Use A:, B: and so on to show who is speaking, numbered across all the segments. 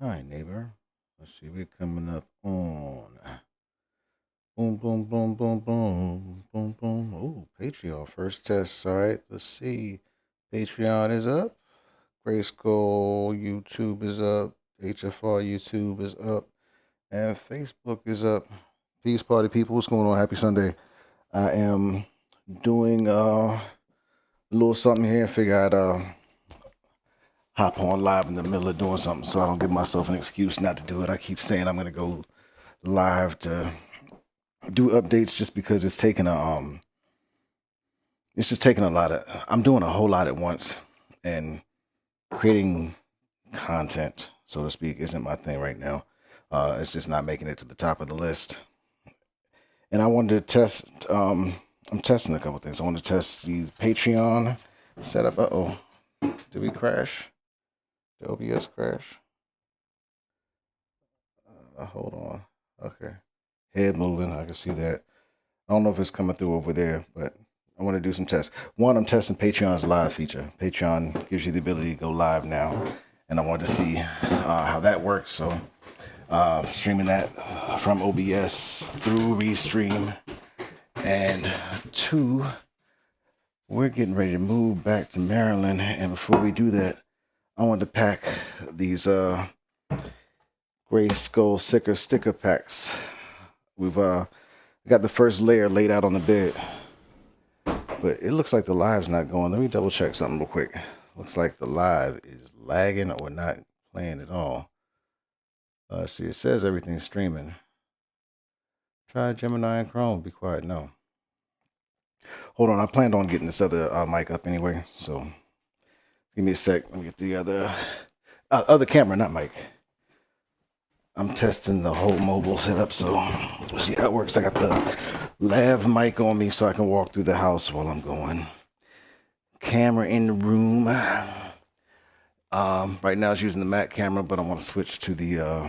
A: Hi, neighbor. Let's see, we're coming up on boom, boom, boom, boom, boom, boom, boom. Oh, Patreon first test. All right, let's see. Patreon is up. GRYSKLL YouTube is up. HFR YouTube is up. And Facebook is up. Peace, party people. What's going on? Happy Sunday. I am doing a little something here. Figure I'd hop on live in the middle of doing something so I don't give myself an excuse not to do it. I keep saying I'm going to go live to do updates just because it's taking it's just taking a lot of, I'm doing a whole lot at once, and creating content, so to speak, isn't my thing right now. It's just not making it to the top of the list. And I wanted to test, I'm testing a couple things. I want to test the Patreon setup. Uh-oh, did we crash? Did OBS crash? Hold on. Okay. Head moving, I can see that. I don't know if it's coming through over there, but I want to do some tests. One, I'm testing Patreon's live feature. Patreon gives you the ability to go live now, and I wanted to see how that works. So streaming that from OBS through Restream. And two, we're getting ready to move back to Maryland, and before we do that, I wanted to pack these GRYSKLL SiCKeR sticker packs. We've got the first layer laid out on the bed, but it looks like the live's not going. Let me double check something real quick. Looks like the live is lagging or not playing at all. See, it says everything's streaming. Try Gemini and Chrome. Be quiet. No. Hold on. I planned on getting this other mic up anyway, so give me a sec. Let me get the other camera, not mic. I'm testing the whole mobile setup, so we'll see how it works. I got the lav mic on me so I can walk through the house while I'm going. Camera in the room. Right now it's using the Mac camera, but I want to switch to the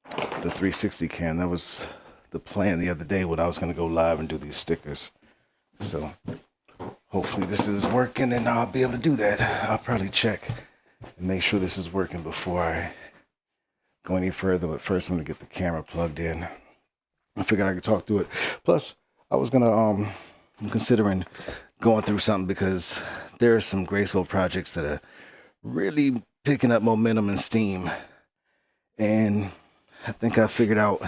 A: 360 cam. That was the plan the other day when I was going to go live and do these stickers. So hopefully this is working and I'll be able to do that. I'll probably check and make sure this is working before I go any further, but first I'm gonna get the camera plugged in. I figured I could talk through it. Plus, I was gonna I'm considering going through something because there are some GRYSKLL projects that are really picking up momentum and steam. And I think I figured out,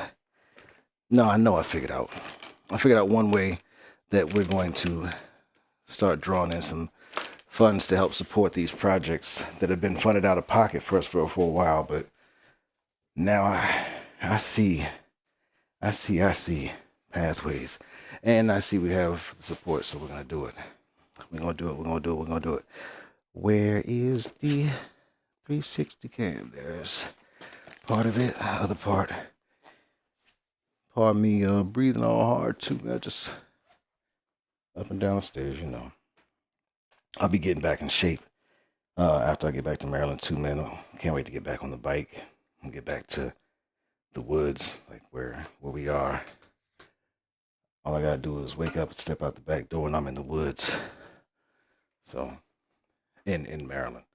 A: no, I know I figured out. I figured out one way that we're going to start drawing in some funds to help support these projects that have been funded out of pocket for us for a while, but now I see pathways, and I see we have support, so we're gonna do it. We're gonna do it. Where is the 360 cam? There's part of it. Other part. Pardon me, breathing all hard too. I just up and down the stairs, you know. I'll be getting back in shape after I get back to Maryland too, man. Can't wait to get back on the bike and get back to the woods, like where we are. All I gotta do is wake up and step out the back door and I'm in the woods. So in Maryland.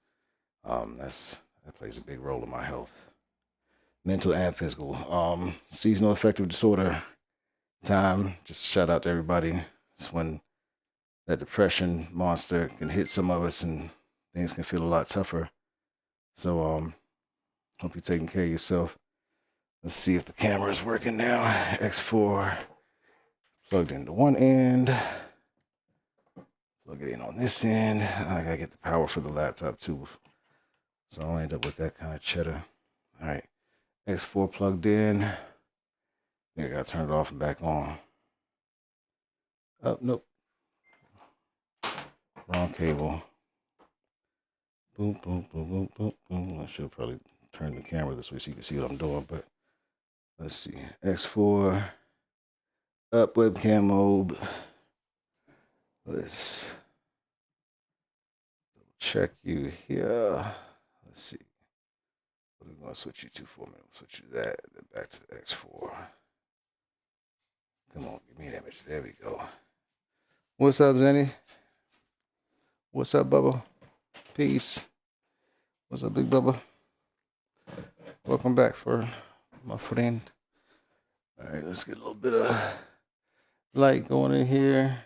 A: That plays a big role in my health. Mental and physical. Seasonal affective disorder time. Just shout out to everybody. It's when that depression monster can hit some of us and things can feel a lot tougher. So hope you're taking care of yourself. Let's see if the camera is working now. X4 plugged into one end. Plug it in on this end. I gotta get the power for the laptop too. So I'll end up with that kind of cheddar. All right, X4 plugged in. I gotta turn it off and back on. Oh, nope. Wrong cable. Boom, boom, boom, boom, boom, boom. I should probably turn the camera this way so you can see what I'm doing, but let's see. X4 up, webcam mode. Let's check you here. Let's see. What are we going to switch you to for a minute? Switch you to that, then back to the X4. Come on, give me an image. There we go. What's up, Zenny? What's up, Bubba? Peace. What's up, Big Bubba? Welcome back, for my friend. All right, let's get a little bit of light going in here.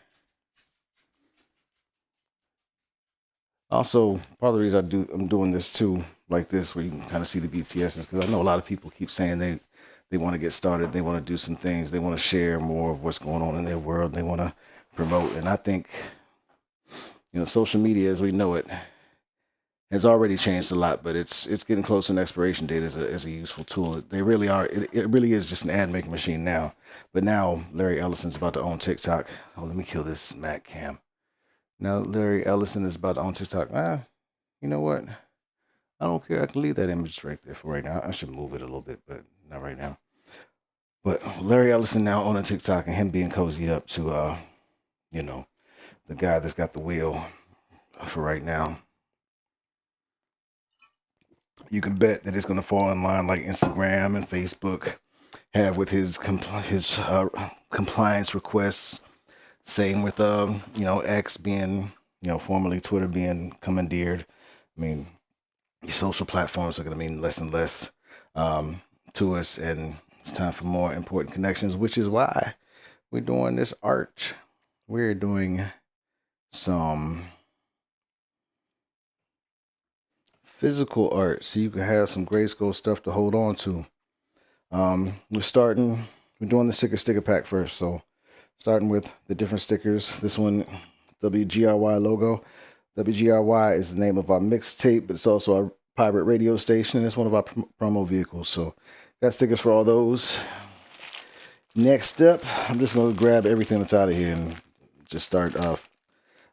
A: Also, part of the reason I'm doing this too, like this, where you can kind of see the BTS, is because I know a lot of people keep saying they want to get started, they want to do some things, they want to share more of what's going on in their world, they want to promote, and I think, social media as we know it has already changed a lot, but it's getting close to an expiration date as a useful tool. They really are. It really is just an ad making machine now. But now Larry Ellison's about to own TikTok. Oh, let me kill this Mac cam. Now Larry Ellison is about to own TikTok. You know what? I don't care. I can leave that image right there for right now. I should move it a little bit, but not right now. But Larry Ellison now owning TikTok and him being cozied up to, the guy that's got the wheel for right now. You can bet that it's going to fall in line like Instagram and Facebook have with his compliance requests. Same with X being formerly Twitter being commandeered. I mean, these social platforms are going to mean less and less to us, and it's time for more important connections, which is why we're doing this art. We're doing some physical art, so you can have some GRYSKLL stuff to hold on to. We're doing the SiCKeR sticker pack first, so starting with the different stickers. This one, WGRY logo. WGRY is the name of our mixtape, but it's also our pirate radio station, and it's one of our promo vehicles. So got stickers for all those. Next up, I'm just going to grab everything that's out of here and just start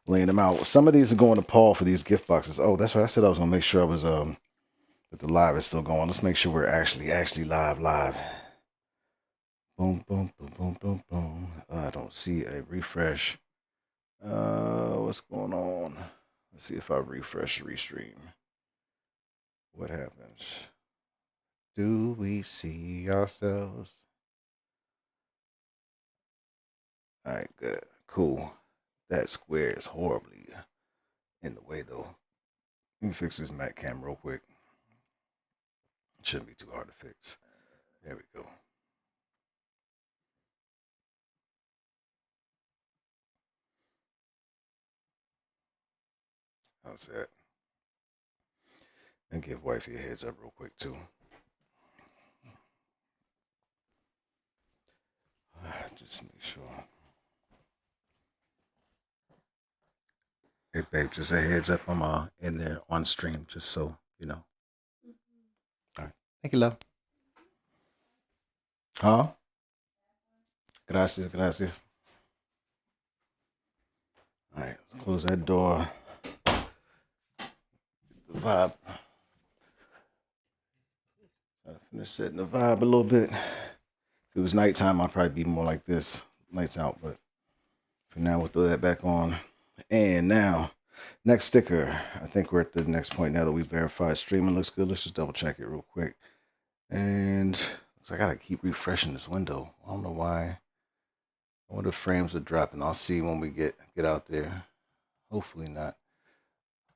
A: laying them out. Some of these are going to Paul for these gift boxes. Oh, that's right. I said I was going to make sure I was that the live is still going. Let's make sure we're actually live. Boom, boom, boom, boom, boom, boom. I don't see a refresh. What's going on? Let's see if I refresh restream. What happens? Do we see ourselves? All right, good, cool. That square is horribly in the way, though. Let me fix this Mac cam real quick. It shouldn't be too hard to fix. There we go. How's that? And give wifey a heads up real quick, too. Just make sure. Hey, babe, just a heads up. I'm in there on stream, just so you know. All right. Thank you, love. Huh? Gracias. All right, let's close that door. The vibe. Try to finish setting the vibe a little bit. If it was nighttime, I'd probably be more like this. Lights out, but for now, we'll throw that back on. And now, next sticker. I think we're at the next point now that we've verified streaming looks good. Let's just double check it real quick. And looks like I gotta keep refreshing this window. I don't know why. I wonder if frames are dropping. I'll see when we get out there. Hopefully not.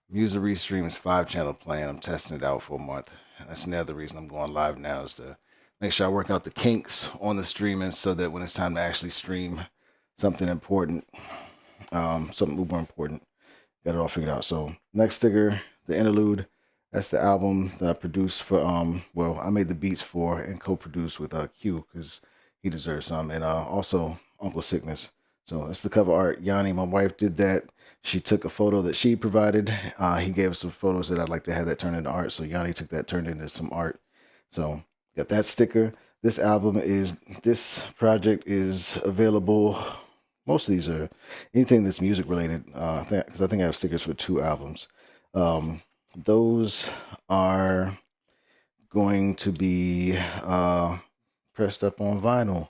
A: Music Restream is 5-channel plan. I'm testing it out for a month. That's another reason I'm going live now, is to make sure I work out the kinks on the streaming so that when it's time to actually stream something important, something uber important, got it all figured out. So next sticker, the interlude. That's the album that I produced for, I made the beats for and co-produced with Q, because he deserves some. And also Uncle Sickness. So that's the cover art. Yanni, my wife, did that. She took a photo that she provided. He gave us some photos that I'd like to have that turned into art. So Yanni took that, turned into some art. So got that sticker. This project is available. Most of these are anything that's music related. Because I think I have stickers for 2 albums. Those are going to be pressed up on vinyl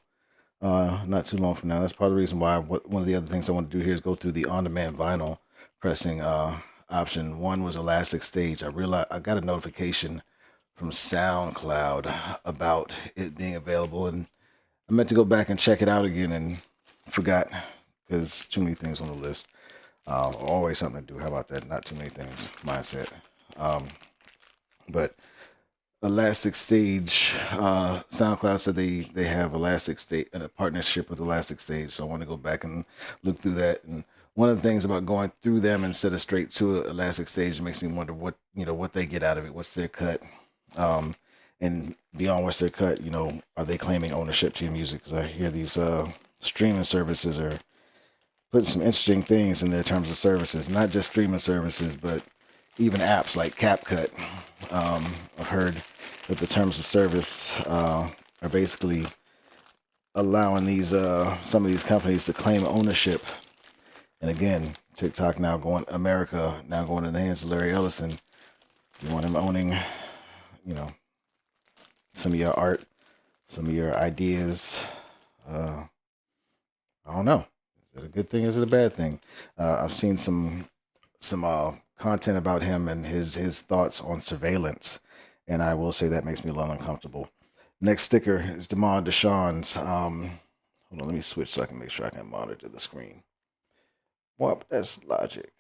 A: not too long from now. That's part of the reason why one of the other things I want to do here is go through the on-demand vinyl pressing option. One was Elastic Stage. I realized I got a notification from SoundCloud about it being available, and I meant to go back and check it out again and forgot, because too many things on the list. Always something to do. How about that? Not too many things mindset. But Elastic Stage. SoundCloud said they have Elastic Stage and a partnership with Elastic Stage. So I want to go back and look through that. And one of the things about going through them instead of straight to Elastic Stage makes me wonder what they get out of it. What's their cut? And beyond what's their cut, are they claiming ownership to your music? Because I hear these streaming services are putting some interesting things in their terms of services, not just streaming services, but even apps like CapCut. I've heard that the terms of service are basically allowing these some of these companies to claim ownership. And again, TikTok now going in the hands of Larry Ellison. You want him owning, some of your art, some of your ideas. I don't know. Is it a good thing? Is it a bad thing? I've seen some content about him and his thoughts on surveillance, and I will say that makes me a little uncomfortable. Next sticker is Demond Deshawn's. Hold on, let me switch so I can make sure I can monitor the screen. Well, that's logic.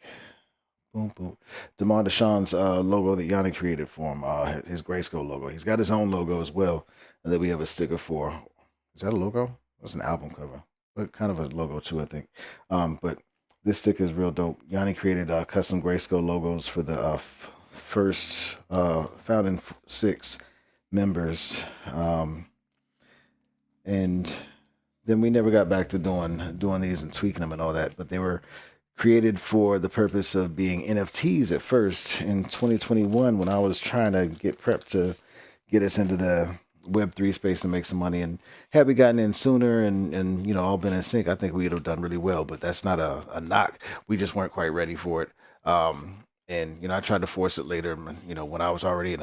A: Boom, boom. Demond Deshawn's logo that Yanni created for him, his GRYSKLL logo. He's got his own logo as well, and then we have a sticker for. Is that a logo? That's an album cover, but kind of a logo too, I think. But this sticker is real dope. Yanni created custom GRYSKLL logos for the first founding 6 members, and then we never got back to doing these and tweaking them and all that. But they were created for the purpose of being NFTs at first in 2021 when I was trying to get prepped to get us into the Web3 space and make some money. And had we gotten in sooner and all been in sync, I think we'd have done really well. But that's not a knock. We just weren't quite ready for it. And I tried to force it later, when I was already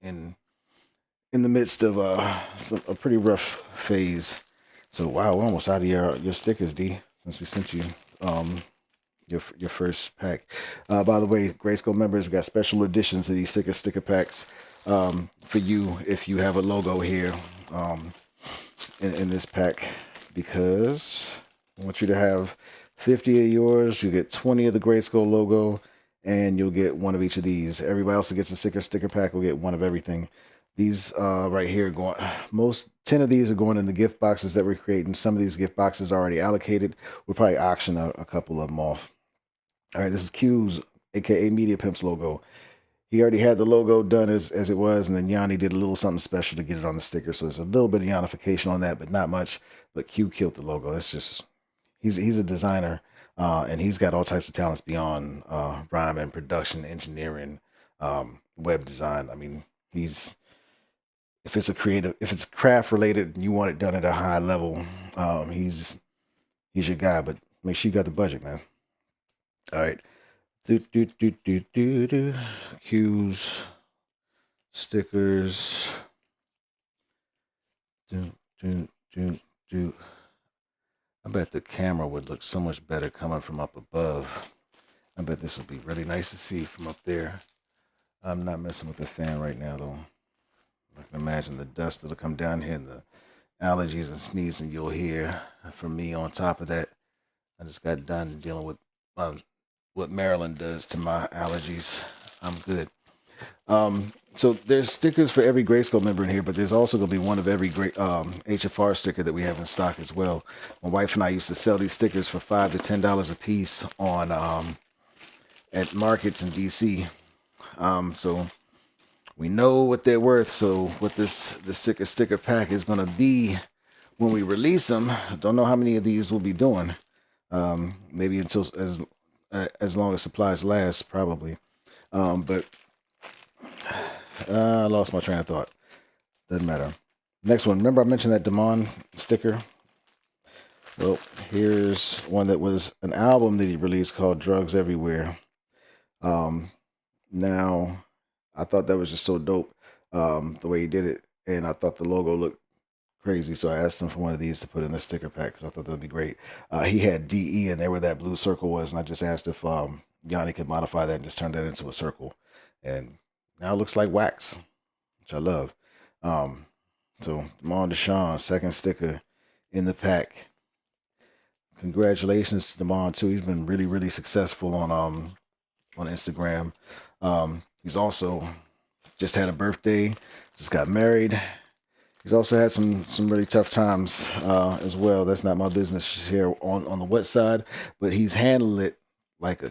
A: in the midst of a pretty rough phase. So wow, we're almost out of your stickers, D, since we sent you your first pack. By the way, GRYSKLL members, we got special editions of these SiCKeR sticker packs for you if you have a logo here in this pack, because I want you to have 50 of yours. You get 20 of the GRYSKLL logo, and you'll get one of each of these. Everybody else that gets a SiCKeR sticker pack will get one of everything. These right here are 10 of these are going in the gift boxes that we're creating. Some of these gift boxes are already allocated. We'll probably auction a couple of them off. All right, this is Q's, aka Media Pimp's logo. He already had the logo done as it was, and then Yanni did a little something special to get it on the sticker. So there's a little bit of Yannification on that, but not much. But Q killed the logo. That's just he's a designer, and he's got all types of talents beyond rhyme and production, engineering, web design. I mean, if it's craft related and you want it done at a high level, he's your guy. But make sure you got the budget, man. All right. Cues, stickers. I bet the camera would look so much better coming from up above. I bet this would be really nice to see from up there. I'm not messing with the fan right now, though. I can imagine the dust that'll come down here and the allergies and sneezing you'll hear from me on top of that. I just got done dealing with what Maryland does to my allergies. I'm good. So there's stickers for every GRYSKLL member in here, but there's also going to be one of every great HFR sticker that we have in stock as well. My wife and I used to sell these stickers for $5 to $10 a piece on at markets in DC. So we know what they're worth. So what the SiCKeR sticker pack is going to be when we release them, I don't know how many of these we'll be doing. Maybe until as long as supplies last, probably. But I lost my train of thought. Doesn't matter. Next one. Remember I mentioned that Demond sticker? Well, here's one that was an album that he released called Drugs Everywhere. Now, I thought that was just so dope, the way he did it. And I thought the logo looked crazy. So I asked him for one of these to put in the sticker pack because I thought that would be great. He had DE in there where that blue circle was. And I just asked if Yanni could modify that and just turn that into a circle. And now it looks like wax, which I love. So Demond Deshawn, second sticker in the pack. Congratulations to Demond too. He's been really, really successful on Instagram. He's also just had a birthday, just got married. He's also had some really tough times as well. That's not my business here on the wet side, but he's handled it like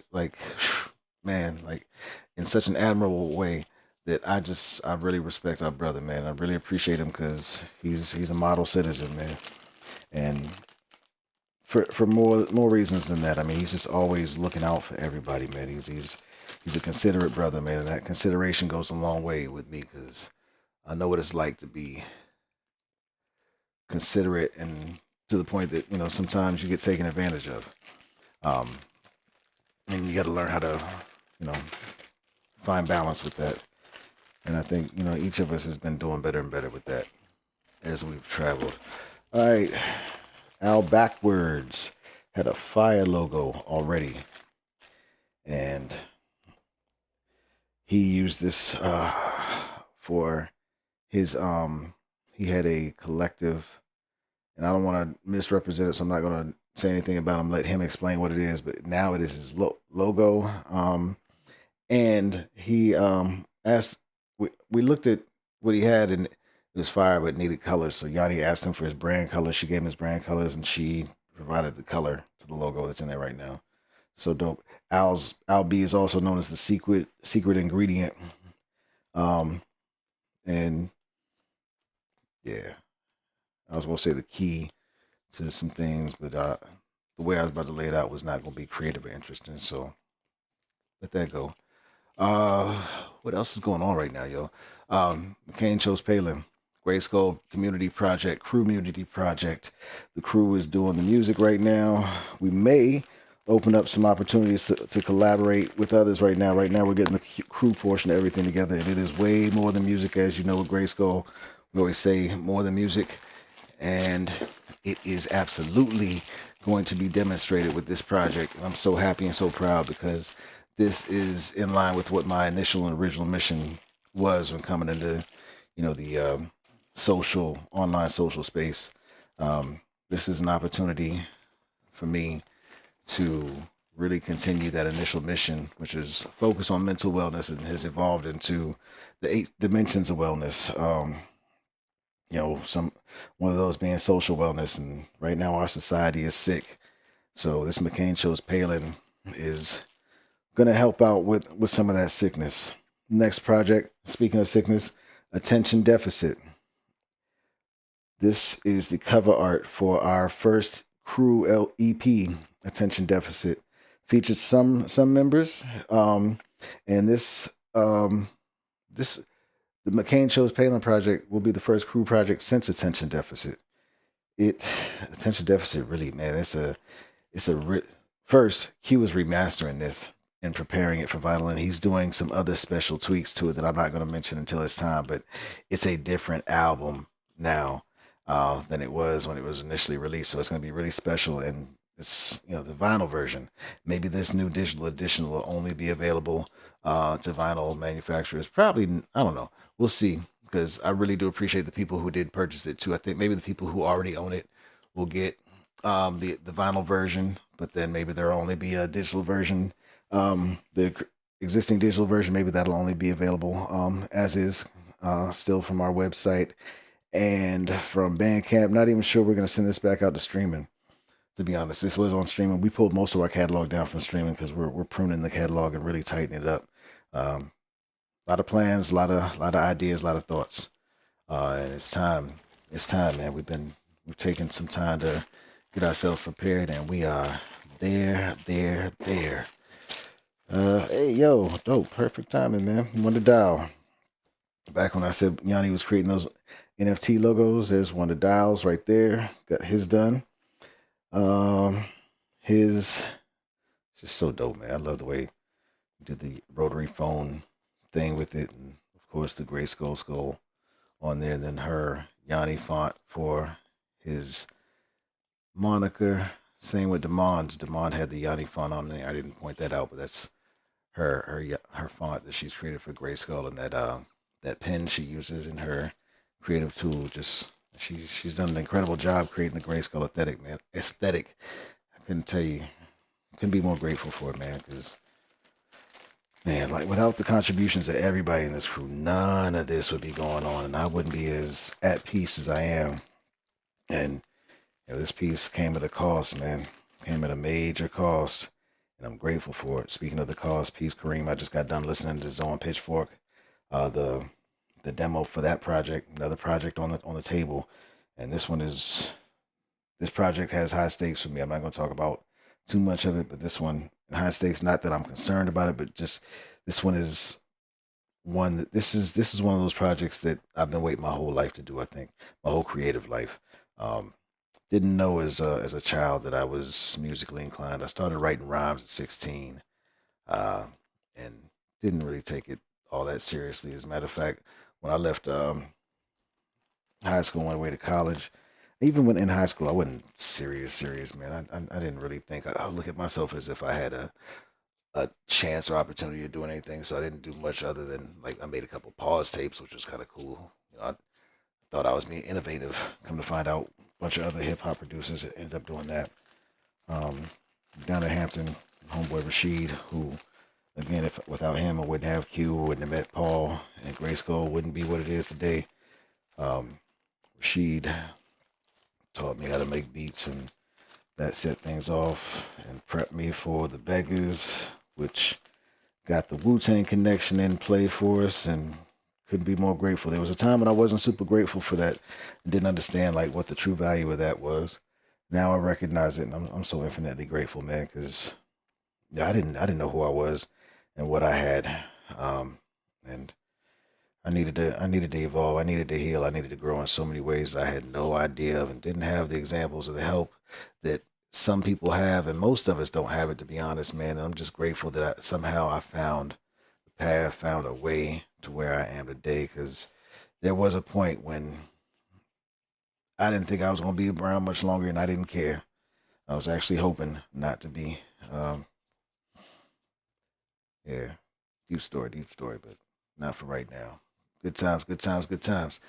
A: man, like in such an admirable way that I really respect our brother, man. I really appreciate him because he's a model citizen, man. And for more reasons than that, I mean, he's just always looking out for everybody, man. He's a considerate brother, man, and that consideration goes a long way with me because I know what it's like to be considerate and to the point that sometimes you get taken advantage of, um, and you got to learn how to you know find balance with that. And I think each of us has been doing better and better with that as we've traveled. All right, Al Backwards had a fire logo already, and he used this for his he had a collective, and I don't want to misrepresent it, so I'm not going to say anything about him. Let him explain what it is, but now it is his logo. And he asked, we looked at what he had, and it was fire, but needed colors. So Yanni asked him for his brand colors. She gave him his brand colors, and she provided the color to the logo that's in there right now. So dope. Al B is also known as the secret ingredient. And yeah, I was going to say the key to some things, but the way I was about to lay it out was not going to be creative or interesting. So let that go. What else is going on right now, yo? McCain chose Palin. GRYSKLL Community Project, Crewmunity Project. The crew is doing the music right now. We may open up some opportunities to collaborate with others right now. Right now, we're getting the crew portion of everything together, and it is way more than music, as you know, with GRYSKLL. We always say more than music, and it is absolutely going to be demonstrated with this project. I'm so happy and so proud because this is in line with what my initial and original mission was when coming into, the online social space. This is an opportunity for me to really continue that initial mission, which is focus on mental wellness, and has evolved into the 8 dimensions of wellness. One of those being social wellness, and right now our society is sick. So this McCain chose Palin is going to help out with some of that sickness. Next project, speaking of sickness, attention deficit. This is the cover art for our first Crew EP, Attention Deficit. Features some members, and this the McCain chose Palin project will be the first crew project since Attention Deficit. Attention Deficit really, man, first Q is remastering this and preparing it for vinyl, and he's doing some other special tweaks to it that I'm not going to mention until it's time, but it's a different album now than it was when it was initially released. So it's going to be really special, and it's the vinyl version. Maybe this new digital edition will only be available to vinyl manufacturers. Probably, I don't know. We'll see, because I really do appreciate the people who did purchase it too. I think maybe the people who already own it will get the vinyl version, but then maybe there'll only be a digital version. The existing digital version, maybe that'll only be available as is, still from our website and from Bandcamp. Not even sure we're going to send this back out to streaming, to be honest. This was on streaming. We pulled most of our catalog down from streaming because we're pruning the catalog and really tightening it up. A lot of plans, a lot of ideas, a lot of thoughts, and it's time, man. We've taken some time to get ourselves prepared, and we are there. Hey, yo, dope, perfect timing, man. Wonder Dial. Back when I said Yanni was creating those NFT logos, there's Wonder Dials right there. Got his done. His just so dope, man. I love the way he did the rotary phone thing with it, and of course the GRYSKLL skull on there. And then her Yanni font for his moniker. Same with Damon's. Damon had the Yanni font on there. I didn't point that out, but that's her font that she's created for GRYSKLL, and that pen she uses in her creative tool. Just she's done an incredible job creating the GRYSKLL aesthetic. I couldn't be more grateful for it, man, because Man, like without the contributions of everybody in this crew, none of this would be going on, and I wouldn't be as at peace as I am. And this piece came at a cost, man. Came at a major cost, and I'm grateful for it. Speaking of the cost, peace, Kareem. I just got done listening to Zone Pitchfork, the demo for that project, another project on the table, and this project has high stakes for me. I'm not going to talk about too much of it, but this one high stakes. Not that I'm concerned about it, but just this one is one that this is one of those projects that I've been waiting my whole life to do. I think my whole creative life. Um, didn't know as a child that I was musically inclined. I started writing rhymes at 16, uh, and didn't really take it all that seriously. As a matter of fact, when I left high school and went away to college, even when in high school, I wasn't serious, man. I didn't really think. I look at myself as if I had a chance or opportunity of doing anything. So I didn't do much other than like I made a couple pause tapes, which was kind of cool. I thought I was being innovative. Come to find out, a bunch of other hip hop producers ended up doing that. Um, Down at Hampton, homeboy Rashid, who again, if without him, I wouldn't have Q, wouldn't have met Paul, and GRYSKLL wouldn't be what it is today. Um, Rashid taught me how to make beats, and that set things off and prepped me for the Beggars, which got the Wu-Tang connection in play for us, and couldn't be more grateful. There was a time when I wasn't super grateful for that and didn't understand like what the true value of that was. Now I recognize it, and I'm so infinitely grateful, man, because yeah, I didn't know who I was and what I had, and I needed to evolve. I needed to heal. I needed to grow in so many ways that I had no idea of, and didn't have the examples of the help that some people have, and most of us don't have it, to be honest, man. And I'm just grateful that somehow I found the path, found a way to where I am today. Because there was a point when I didn't think I was going to be around much longer, and I didn't care. I was actually hoping not to be. Um, yeah, deep story, but not for right now. Good times, good times, good times.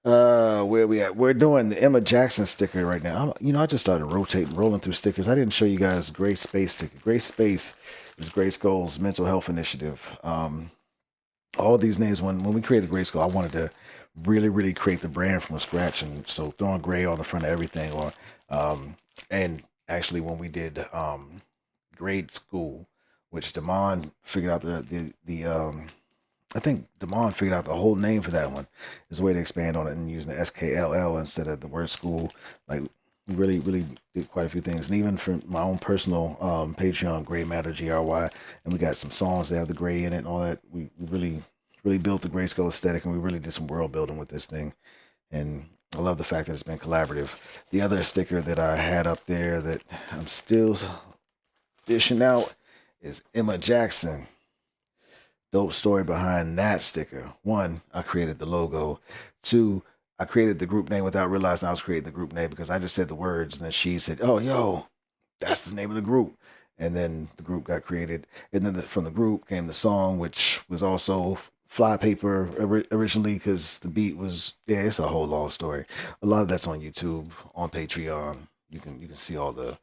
A: Where we at? We're doing the Emma Jackson sticker right now. I just started rolling through stickers. I didn't show you guys Gray Space sticker. Gray Space is GRYSKLL's mental health initiative. All these names, when we created GRYSKLL, I wanted to really create the brand from scratch, and so throwing gray on the front of everything, or and actually when we did grade school, which Damon figured out the I think Damon figured out the whole name for that one is a way to expand on it and using the SKLL instead of the word school. Like really did quite a few things. And even for my own personal Patreon, Gray Matter GRY, and we got some songs that have the gray in it and all that. We really built the GRYSKLL aesthetic, and we really did some world building with this thing. And I love the fact that it's been collaborative. The other sticker that I had up there that I'm still dishing out is Emma Jackson. Dope story behind that sticker. One, I created the logo. Two, I created the group name without realizing I was creating the group name because I just said the words, and then she said, "Oh, yo, that's the name of the group." And then the group got created, and then from the group came the song, which was also fly paper originally because the beat was, yeah, it's a whole long story. A lot of that's on YouTube, on Patreon. You can see all the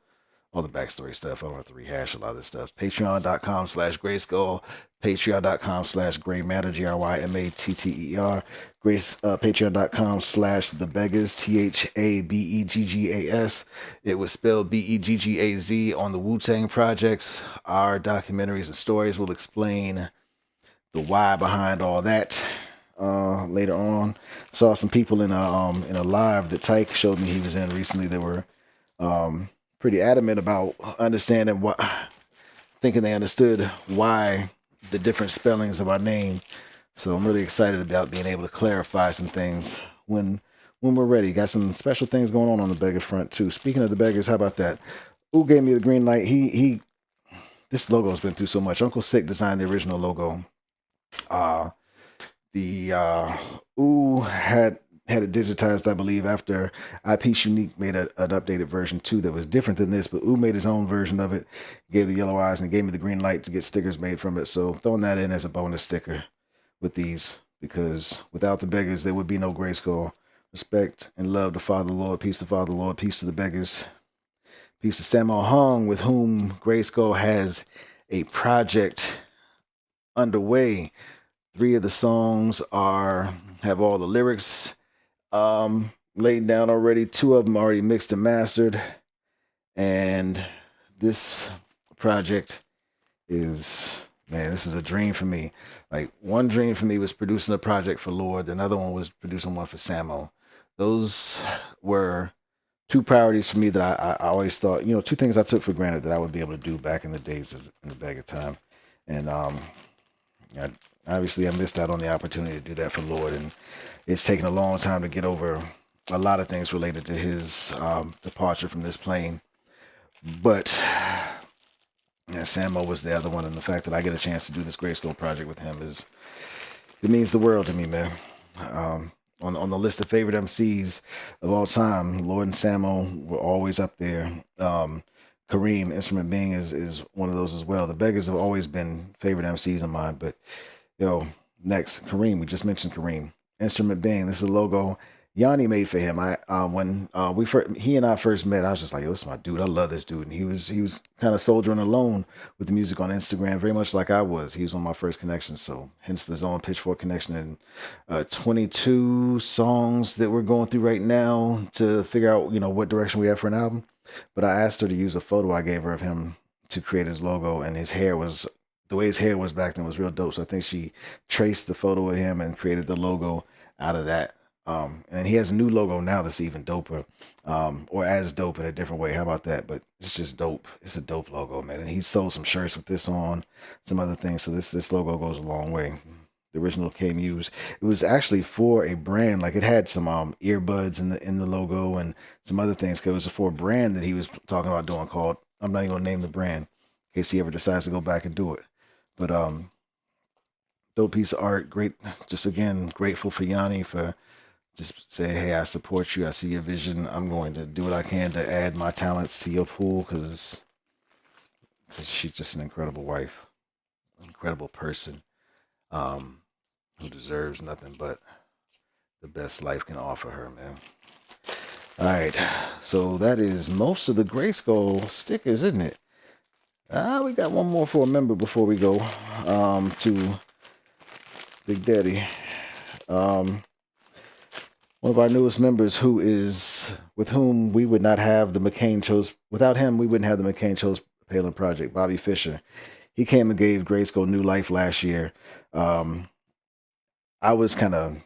A: backstory stuff. I don't have to rehash a lot of this stuff. Patreon.com/GRYSKLL, Patreon.com/GrayMatter, GRYMATTER, Patreon.com/The Beggars, THABEGGAS. It was spelled BEGGAZ on the Wu-Tang projects. Our documentaries and stories will explain the why behind all that. Later on, saw some people in a live that Tyke showed me he was in recently. They were pretty adamant about understanding what, thinking they understood why the different spellings of our name. So I'm really excited about being able to clarify some things when we're ready. Got some special things going on the beggar front too. Speaking of the beggars, how about that? Who gave me the green light? He this logo's been through so much. Uncle Sick designed the original logo. The Ooh had it digitized, I believe, after IP's Unique made an updated version too that was different than this, but Ooh made his own version of it, gave the yellow eyes, and gave me the green light to get stickers made from it. So throwing that in as a bonus sticker with these, because without the beggars, there would be no GRYSKLL. Respect and love to Father Lord. Peace to Father Lord. Peace to the beggars. Peace to Samuel Hung, with whom GRYSKLL has a project underway. 3 of the songs have all the lyrics laid down already. 2 of them already mixed and mastered. And this project is, man, this is a dream for me. Like, one dream for me was producing a project for Lord. Another one was producing one for Samo. Those were 2 priorities for me that I always thought, 2 things I took for granted that I would be able to do back in the days in the bag of time. And obviously I missed out on the opportunity to do that for Lord. And it's taken a long time to get over a lot of things related to his departure from this plane. But Samo was the other one, and the fact that I get a chance to do this GRYSKLL project with him it means the world to me, man. On the list of favorite MCs of all time, Lord and Samo were always up there. Kareem, Instrument Being, is one of those as well. The Beggars have always been favorite MCs of mine, but next, Kareem. We just mentioned Kareem. Instrument Being, this is a logo Yanni made for him. When he and I first met, I was just like, yo, this is my dude. I love this dude. And he was kind of soldiering alone with the music on Instagram, very much like I was. He was on my first connection, so hence the Zone Pitchfork connection. And 22 songs that we're going through right now to figure out, what direction we have for an album. But I asked her to use a photo I gave her of him to create his logo, and the way his hair was back then was real dope. So I think she traced the photo of him and created the logo out of that. And he has a new logo now that's even doper, or as dope in a different way. How about that? But it's just dope. It's a dope logo, man. And he sold some shirts with this on, some other things. So this logo goes a long way. The original came used. It was actually for a brand. Like, it had some earbuds in the logo and some other things. 'Cause it was for a brand that he was talking about doing called, I'm not even gonna name the brand in case he ever decides to go back and do it. But dope piece of art. Great. Just again, grateful for Yanni for just saying, hey, I support you. I see your vision. I'm going to do what I can to add my talents to your pool because she's just an incredible wife, incredible person, who deserves nothing but the best life can offer her, man. All right, so that is most of the GRYSKLL stickers, isn't it? We got one more for a member before we go to Big Daddy. One of our newest members with whom we would not have the McCain Chose, without him, we wouldn't have the McCain Chose Palin project, Bobby Fisher. He came and gave GRYSKLL new life last year. I was kind of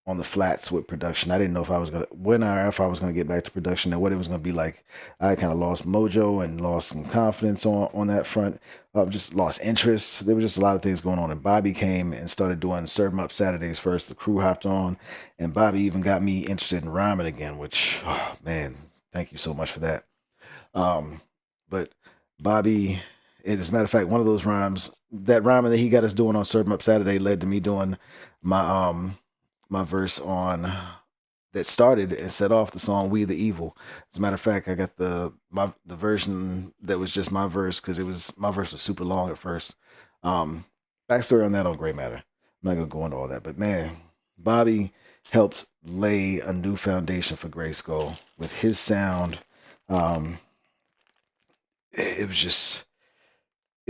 A: on the flats with production. I didn't know if I was going to get back to production and what it was going to be like. I kind of lost mojo and lost some confidence on that front. Just lost interest. There was just a lot of things going on. And Bobby came and started doing Serve 'em Up Saturdays first. The crew hopped on, and Bobby even got me interested in rhyming again, which, oh, man, thank you so much for that. But Bobby, as a matter of fact, one of those rhymes, that rhyming that he got us doing on Serve 'em Up Saturday led to me doing my verse on that started and set off the song "We the Evil." As a matter of fact, I got the version that was just my verse because my verse was super long at first. Backstory on that on Gray Matter. I'm not gonna go into all that, but man, Bobby helped lay a new foundation for GRYSKLL with his sound. It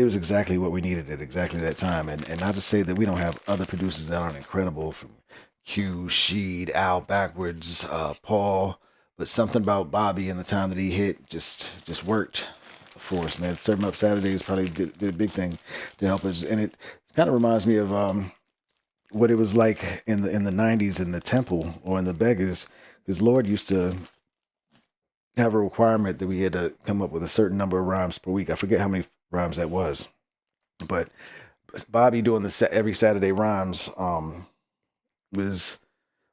A: was exactly what we needed at exactly that time. And not to say that we don't have other producers that aren't incredible, from Q, Sheed, Al Backwards, Paul, but something about Bobby and the time that he hit just worked for us, man. Serve 'em Up Saturdays probably did a big thing to help us. And it kind of reminds me of what it was like in the 90s in the Temple or in the Beggars, because Lord used to have a requirement that we had to come up with a certain number of rhymes per week. I forget how many rhymes that was, but Bobby doing the every Saturday rhymes was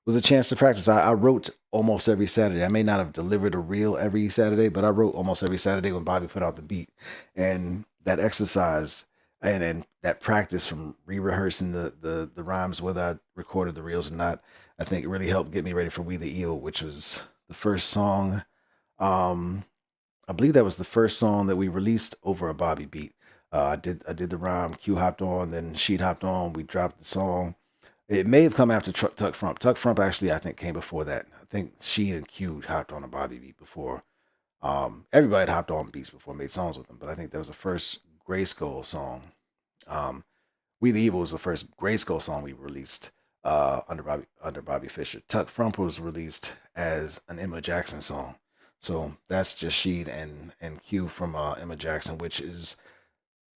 A: a chance to practice. I wrote almost every Saturday. I may not have delivered a reel every Saturday, but I wrote almost every Saturday when Bobby put out the beat. And that exercise and that practice from re-rehearsing the rhymes, whether I recorded the reels or not, I think it really helped get me ready for We the Eel, which was the first song. I believe that was the first song that we released over a Bobby beat. I did the rhyme. Q hopped on, then Sheet hopped on. We dropped the song. It may have come after Tuck Frump. Tuck Frump actually, I think, came before that. I think Sheet and Q hopped on a Bobby beat before. Everybody had hopped on beats before, made songs with them, but I think that was the first GRYSKLL song. We the Evil was the first GRYSKLL song we released under Bobby Fischer. Tuck Frump was released as an Emma Jackson song. So that's just Sheed and Q from Emma Jackson, which is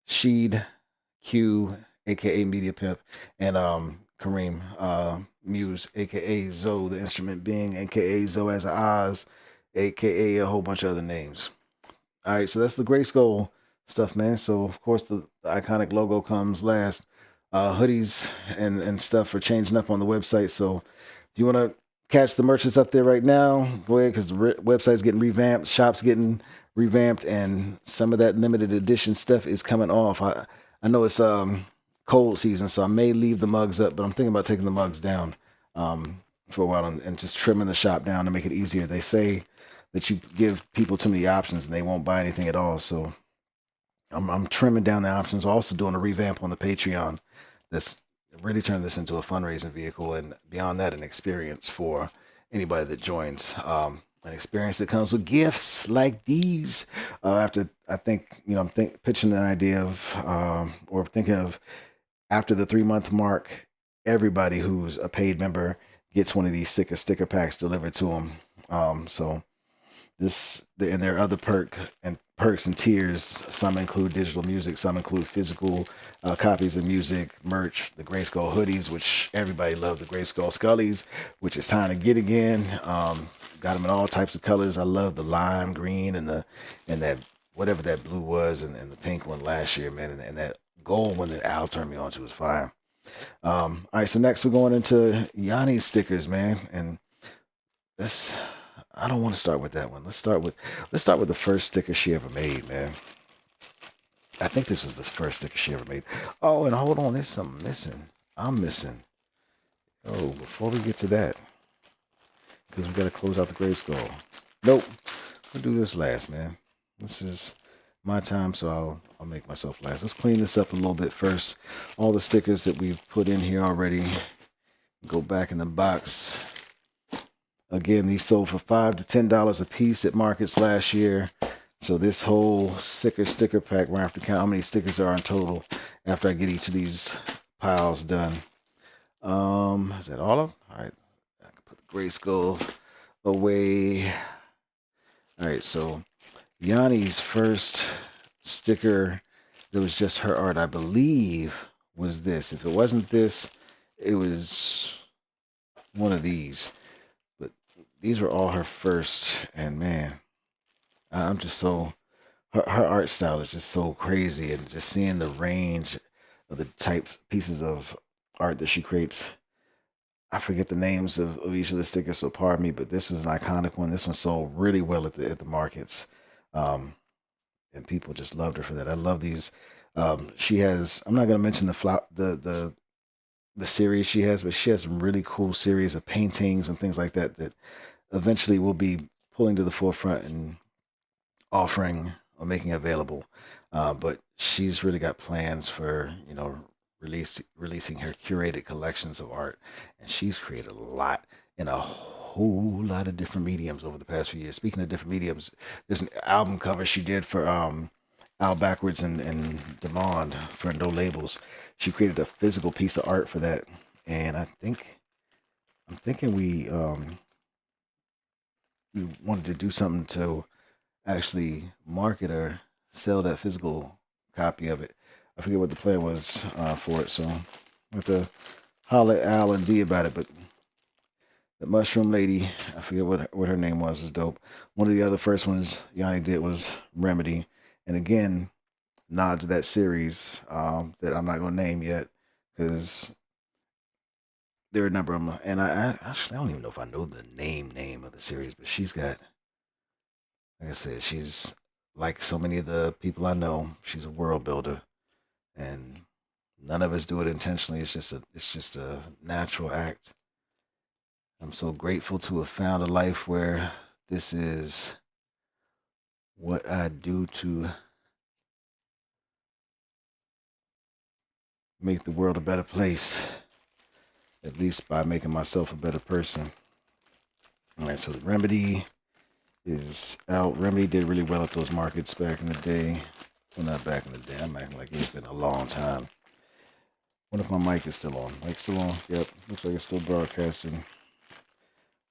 A: Sheed, Q, aka Media Pimp, and Kareem Muse, aka Zoe, the instrument being, aka Zoe as a Oz, aka a whole bunch of other names. All right, so that's the GRYSKLL stuff, man. So of course the iconic logo comes last. Hoodies and stuff are changing up on the website. So if you want to catch the merchants up there right now, go ahead, because the website's getting revamped, shop's getting revamped, and some of that limited edition stuff is coming off. I know it's cold season, so I may leave the mugs up, but I'm thinking about taking the mugs down for a while and just trimming the shop down to make it easier. They say that you give people too many options and they won't buy anything at all. So I'm trimming down the options. Also doing a revamp on the Patreon that's really turned this into a fundraising vehicle, and beyond that, an experience for anybody that joins. An experience that comes with gifts like these. After I think I'm pitching an idea of or thinking of after the 3-month mark, everybody who's a paid member gets one of these SiCKeR sticker packs delivered to them. So and there are other perks and tiers. Some include digital music, some include physical copies of music, merch, the GRYSKLL hoodies, which everybody loved, the GRYSKLL Scullies, which is time to get again. Got them in all types of colors. I love the lime green and that whatever that blue was, and the pink one last year, man, and that gold one that Al turned me on to was fire. All right, so next we're going into Yanni's stickers, man, and this. I don't want to start with that one. Let's start with the first sticker she ever made, man. I think this was the first sticker she ever made. Oh, and hold on, there's something missing. I'm missing. Oh, before we get to that, because we got to close out the GRYSKLL. Nope, we'll do this last, man. This is my time, so I'll make myself last. Let's clean this up a little bit first. All the stickers that we've put in here already go back in the box. Again, these sold for $5 to $10 a piece at markets last year. So this whole SiCKeR sticker pack, we're gonna have to count how many stickers there are in total after I get each of these piles done. Is that all of them? All right, I can put the GRYSKLL away. All right, so Yanni's first sticker that was just her art, I believe, was this. If it wasn't this, it was one of these. These were all her first, and man, I'm just so, her art style is just so crazy, and just seeing the range of the types, pieces of art that she creates. I forget the names of each of the stickers, so pardon me, but this is an iconic one. This one sold really well at the markets, and people just loved her for that. I love these. She has, I'm not going to mention the series she has, but she has some really cool series of paintings and things like that eventually we'll be pulling to the forefront and offering or making available. But she's really got plans for, releasing her curated collections of art. And she's created a lot in a whole lot of different mediums over the past few years. Speaking of different mediums, there's an album cover she did for Al Backwards and Demond for No Labels. She created a physical piece of art for that. And I'm thinking we wanted to do something to actually market or sell that physical copy of it. I forget what the plan was for it, so I have to holler at Al and D about it. But the Mushroom Lady, I forget what her name was dope. One of the other first ones Yanni did was Remedy, and again, nod to that series that I'm not gonna name yet because there are a number of them, and I actually I don't even know if I know the name of the series, but she's got, like I said, she's like so many of the people I know. She's a world builder, and none of us do it intentionally. It's just a natural act. I'm so grateful to have found a life where this is what I do to make the world a better place. At least by making myself a better person. All right, so the Remedy is out. Remedy did really well at those markets back in the day. Well, not back in the day. I'm acting like it's been a long time. What if my mic is still on? Mic still on? Yep. Looks like it's still broadcasting.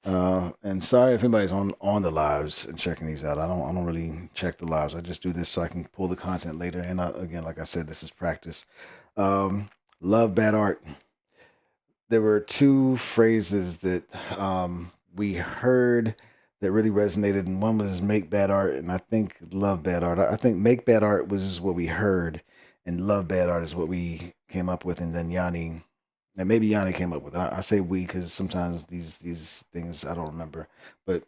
A: And sorry if anybody's on the lives and checking these out. I don't really check the lives. I just do this so I can pull the content later. And again, like I said, this is practice. Love bad art. There were two phrases that we heard that really resonated, and one was make bad art, and I think love bad art. I think make bad art was what we heard, and love bad art is what we came up with, and then Yanni, and maybe Yanni came up with it. I say we because sometimes these things I don't remember, but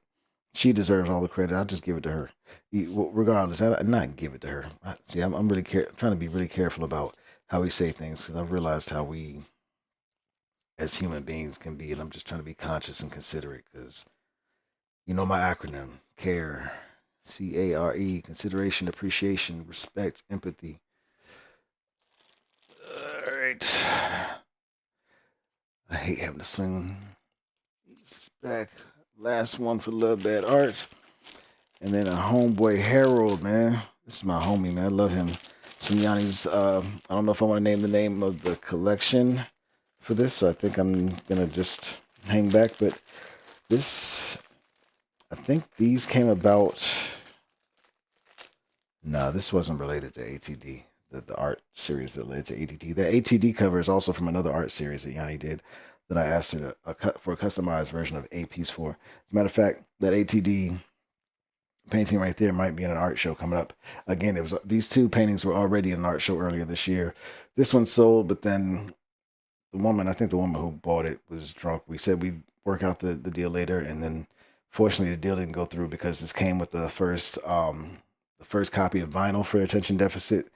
A: she deserves all the credit. I'll just give it to her, regardless. I not give it to her. See, I'm really trying to be really careful about how we say things because I've realized how we as human beings can be, and I'm just trying to be conscious and considerate because you know my acronym CARE, CARE, consideration, appreciation, respect, empathy. All right. I hate having to swing these back. Last one for Love Bad Art. And then a homeboy Harold, man. This is my homie, man. I love him. Yanni's, I don't know if I want to name the name of the collection for this, so I think I'm going to just hang back. But this, I think these came about. No, this wasn't related to ATD, the art series that led to ATD. The ATD cover is also from another art series that Yanni did that I asked her for a customized version of A Piece for. As a matter of fact, that ATD painting right there might be in an art show coming up. Again, it was these two paintings were already in an art show earlier this year. This one sold, but then the woman who bought it was drunk. We said we'd work out the deal later, and then fortunately the deal didn't go through because this came with the first copy of vinyl for Attention Deficit.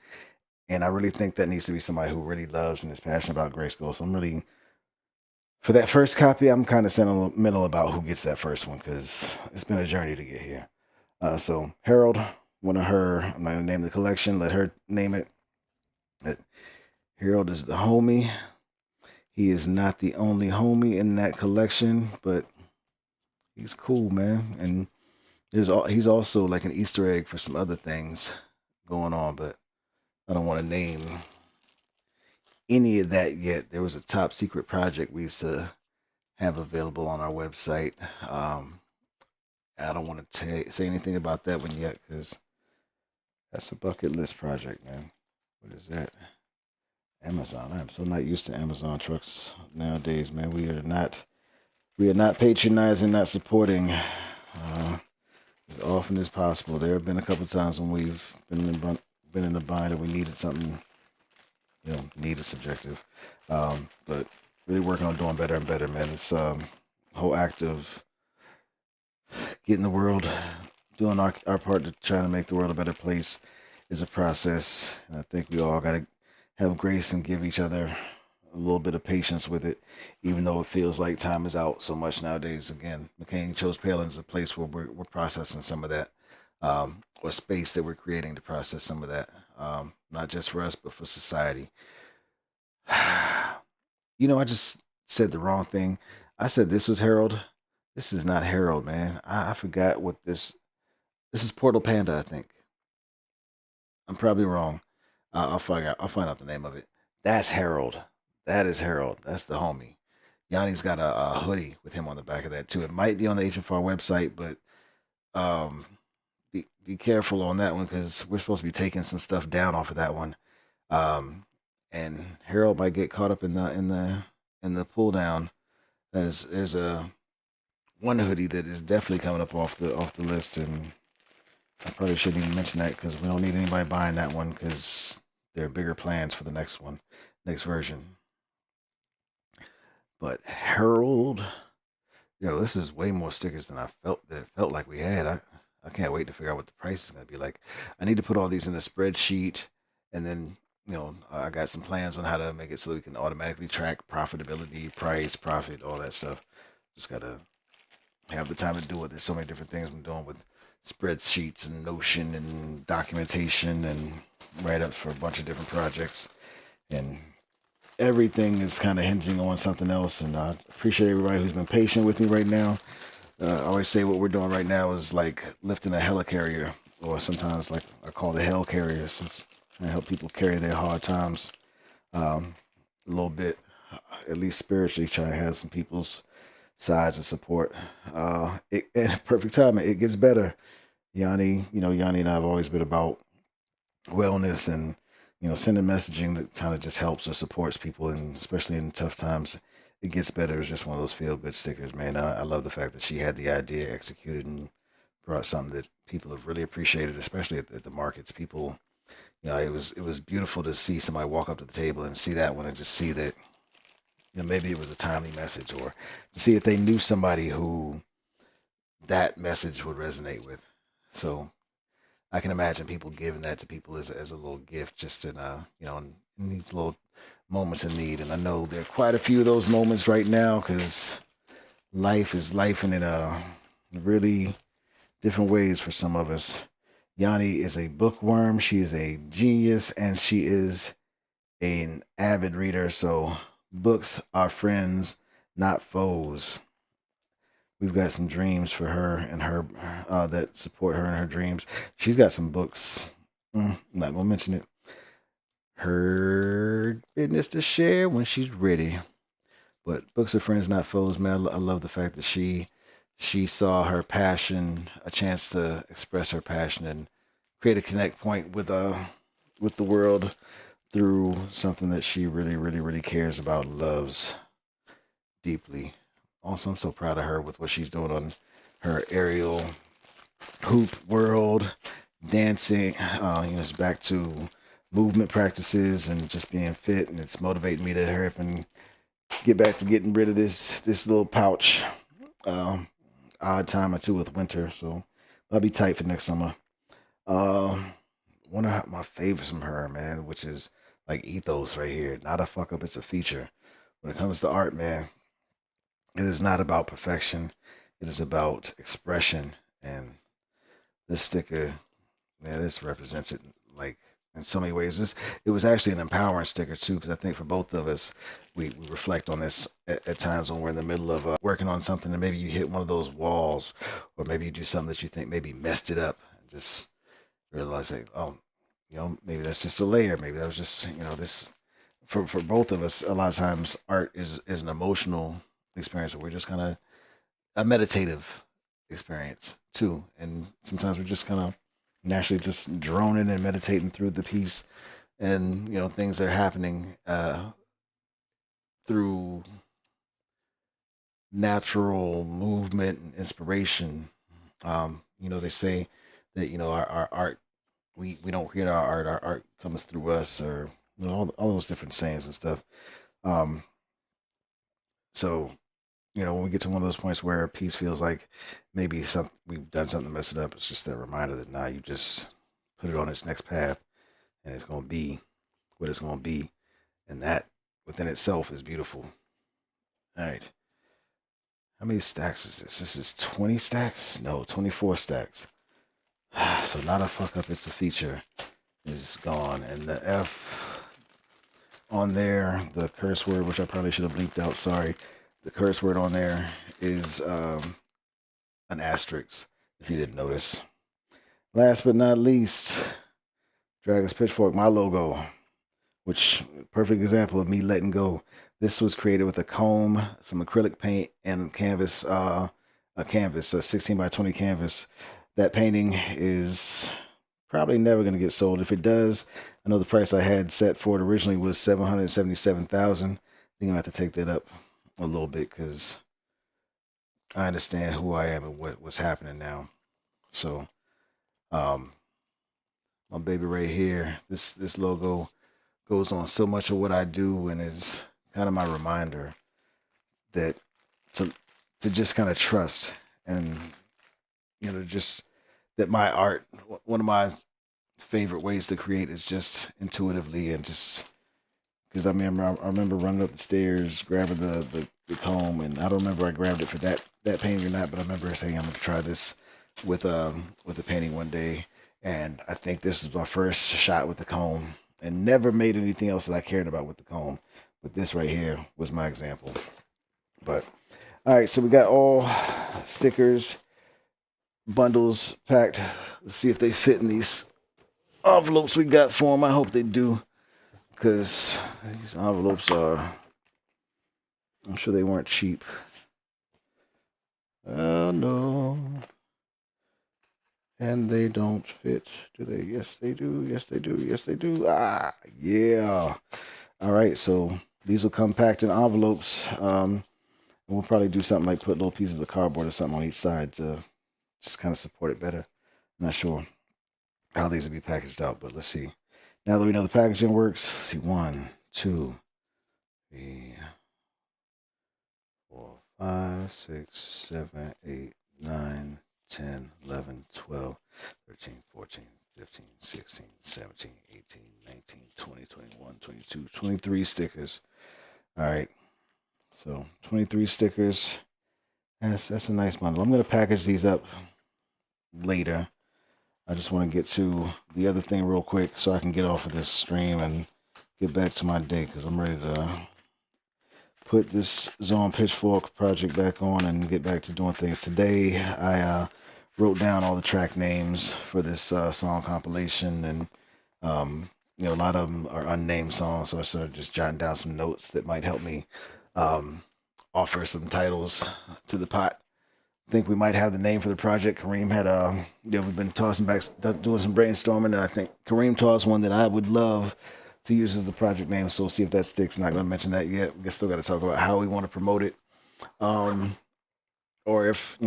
A: And I really think that needs to be somebody who really loves and is passionate about Grayskull. So I'm really, for that first copy, I'm kind of sentimental about who gets that first one because it's been a journey to get here. So Harold, one of her, I'm not going to name the collection, let her name it. But Harold is the homie. He is not the only homie in that collection, but he's cool, man. And he's also like an Easter egg for some other things going on, but I don't want to name any of that yet. There was a top secret project we used to have available on our website. I don't want to say anything about that one yet because that's a bucket list project, man. What is that? Amazon. I'm so not used to Amazon trucks nowadays, man. We are not patronizing, not supporting as often as possible. There have been a couple times when we've been in the bind and we needed something. Need is subjective, but really working on doing better and better, man. This whole act of getting the world, doing our part to try to make the world a better place is a process. And I think we all got to have grace and give each other a little bit of patience with it, even though it feels like time is out so much nowadays. Again, McCain chose Palin as a place where we're processing some of that, or space that we're creating to process some of that, not just for us, but for society. I just said the wrong thing. I said this was Harold. This is not Harold, man. I forgot what this is. Portal Panda, I think. I'm probably wrong. I'll find out the name of it. That's Harold. That is Harold. That's the homie. Yanni's got a hoodie with him on the back of that too. It might be on the HFR website, but be careful on that one because we're supposed to be taking some stuff down off of that one. And Harold might get caught up in the pull down. There's a one hoodie that is definitely coming up off the list, and I probably shouldn't even mention that because we don't need anybody buying that one because there are bigger plans for the next version. But Harold, this is way more stickers than it felt like we had. I can't wait to figure out what the price is going to be like. I need to put all these in a spreadsheet, and then I got some plans on how to make it so that we can automatically track profitability, price, profit, all that stuff. Just gotta have the time to do it. There's so many different things I'm doing with spreadsheets and Notion and documentation and write-ups for a bunch of different projects, and everything is kind of hinging on something else. And I appreciate everybody who's been patient with me right now. I always say what we're doing right now is like lifting a helicarrier, or sometimes like I call the hell carrier, since trying to help people carry their hard times. little bit, at least spiritually, trying to have some people's sides of support. And perfect timing. It gets better. Yanni and I have always been about wellness and sending messaging that kind of just helps or supports people, and especially in tough times, it gets better. It's just one of those feel good stickers, man. I love the fact that she had the idea executed and brought something that people have really appreciated, especially at the markets. People, it was beautiful to see somebody walk up to the table and see that one and just see that maybe it was a timely message, or to see if they knew somebody who that message would resonate with. So I can imagine people giving that to people as a little gift, just in these little moments of need. And I know there are quite a few of those moments right now, because life is life, and in really different ways for some of us. Yanni is a bookworm. She is a genius, and she is an avid reader. So books are friends, not foes. We've got some dreams for her and her that support her in her dreams. She's got some books. I'm not gonna mention it. Her business to share when she's ready. But books are friends, not foes, man. I love the fact that she saw her passion, a chance to express her passion and create a connect point with the world through something that she really, really, really cares about, loves deeply. Also, I'm so proud of her with what she's doing on her aerial hoop world, dancing. It's back to movement practices and just being fit, and it's motivating me to hurry up and get back to getting rid of this little pouch. Odd time or two with winter, so I'll be tight for next summer. One of my favorites from her, man, which is like ethos right here. Not a fuck up, it's a feature. When it comes to art, man, it is not about perfection. It is about expression. And this sticker, man, this represents it like in so many ways. It was actually an empowering sticker too, because I think for both of us, we reflect on this at times when we're in the middle of working on something, and maybe you hit one of those walls, or maybe you do something that you think maybe messed it up, and just realize that, oh, maybe that's just a layer. Maybe that was just, this. For both of us, a lot of times art is an emotional experience, where we're just kind of a meditative experience too, and sometimes we're just kind of naturally just droning and meditating through the piece, and things that are happening through natural movement and inspiration. They say that our art, we don't create our art comes through us, or all those different sayings and stuff. um so when we get to one of those points where a piece feels like maybe we've done something to mess it up, it's just that reminder that now you just put it on its next path, and it's going to be what it's going to be, and that within itself is beautiful. All right, how many stacks is this? This is 20 stacks? No, 24 stacks. So not a fuck up, it's a feature, is gone. And the F on there, the curse word, which I probably should have bleeped out, sorry. The curse word on there is an asterisk, if you didn't notice. Last but not least, Dragon's Pitchfork, my logo, which perfect example of me letting go. This was created with a comb, some acrylic paint, and canvas, a 16 by 20 canvas. That painting is probably never going to get sold. If it does, I know the price I had set for it originally was $777,000. I think I'm gonna have to take that up a little bit, because I understand who I am and what's happening now. So, my baby right here, this logo goes on so much of what I do, and is kind of my reminder that to just kind of trust, and just that my art, one of my favorite ways to create is just intuitively, and just because I remember running up the stairs, grabbing the comb, and I don't remember I grabbed it for that painting or not, but I remember saying I'm gonna try this with the painting one day, and I think this is my first shot with the comb, and never made anything else that I cared about with the comb, but this right here was my example. But all right, so we got all stickers, bundles packed. Let's see if they fit in these envelopes we got for them. I hope they do, because these envelopes are, I'm sure they weren't cheap. Oh no. And they don't fit, do they? Yes, they do. Yes, they do. Yes, they do. Ah, yeah. All right, so these will come packed in envelopes. And we'll probably do something like put little pieces of cardboard or something on each side to just kind of support it better. I'm not sure how these will be packaged out, but let's see. Now that we know the packaging works, let's see, 1, 2, 3, 4, 5, 6, 7, 8, 9, 10, 11, 12, 13, 14, 15, 16, 17, 18, 19, 20, 21, 22, 23 stickers. All right. So 23 stickers. That's a nice bundle. I'm going to package these up later. I just want to get to the other thing real quick so I can get off of this stream and get back to my day because I'm ready to put this Zone Pitchfork project back on and get back to doing things. Today, I wrote down all the track names for this song compilation, and a lot of them are unnamed songs, so I started just jotting down some notes that might help me offer some titles to the pot. I think we might have the name for the project. Kareem had we've been tossing back, doing some brainstorming, and I think Kareem tossed one that I would love to use as the project name. So we'll see if that sticks. Not going to mention that yet. We still got to talk about how we want to promote it, or if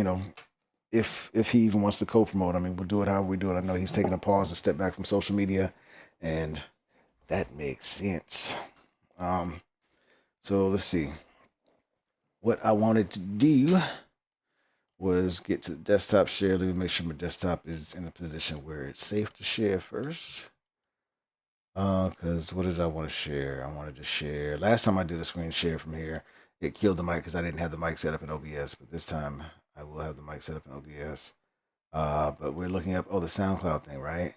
A: if he even wants to co-promote. I mean, we'll do it however we do it. I know he's taking a pause and step back from social media, and that makes sense. So let's see. What I wanted to do was get to the desktop share. Let me make sure my desktop is in a position where it's safe to share first. Because what did I want to share? I wanted to share. Last time I did a screen share from here, it killed the mic because I didn't have the mic set up in OBS. But this time I will have the mic set up in OBS. But we're looking up, the SoundCloud thing, right?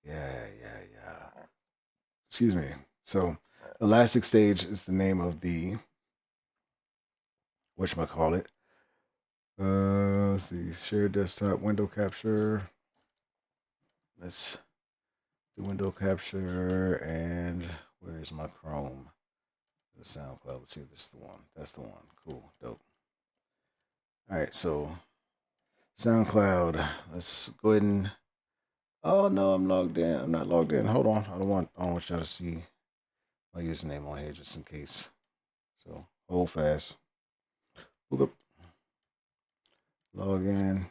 A: Yeah. Excuse me. So Elastic Stage is the name of the, whatchamacallit. Let's see, share desktop, window capture. Let's do window capture, and where's my Chrome? The SoundCloud. Let's see if this is the one. That's the one. Cool, dope. All right, so SoundCloud. Let's go ahead and. Oh no, I'm logged in. I'm not logged in. Hold on. I don't want y'all to see my username on here just in case. So hold fast. Look up. Log in.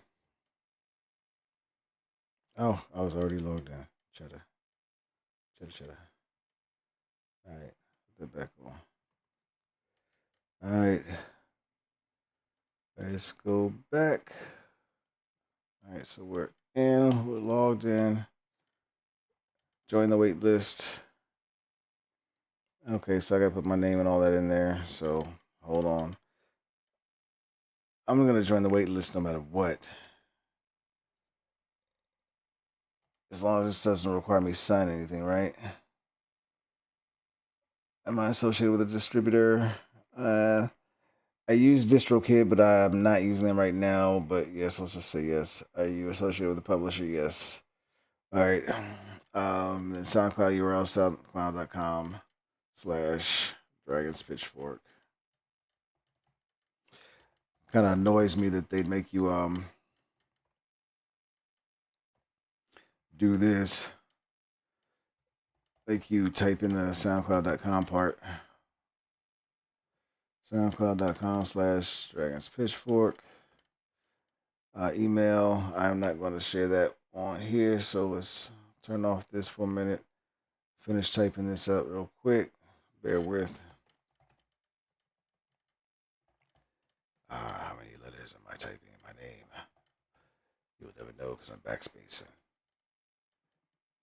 A: Oh, I was already logged in. Cheddar. All right, put that back on. All right, let's go back. All right, so we're logged in. Join the wait list. Okay, so I gotta put my name and all that in there. So hold on. I'm gonna join the wait list no matter what. As long as this doesn't require me to sign anything, right? Am I associated with a distributor? I use DistroKid, but I'm not using them right now. But yes, let's just say yes. Are you associated with a publisher? Yes. All right. Then SoundCloud URL soundcloud.com/Dragon's Pitchfork. Kind of annoys me that they'd make you do this. Make you type in the SoundCloud.com part. SoundCloud.com/Dragon's Pitchfork. Email. I'm not going to share that on here, so let's turn off this for a minute. Finish typing this up real quick. Bear with. How many letters am I typing in my name? You'll never know because I'm backspacing.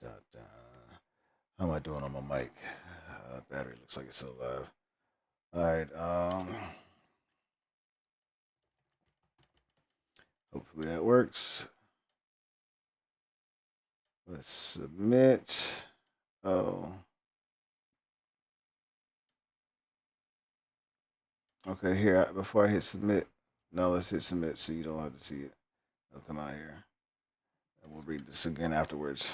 A: How am I doing on my mic? Battery looks like it's still alive. All right. Hopefully that works. Let's submit. Oh. Okay, here, before I hit submit, no, let's hit submit so you don't have to see it. It'll come out here. And we'll read this again afterwards.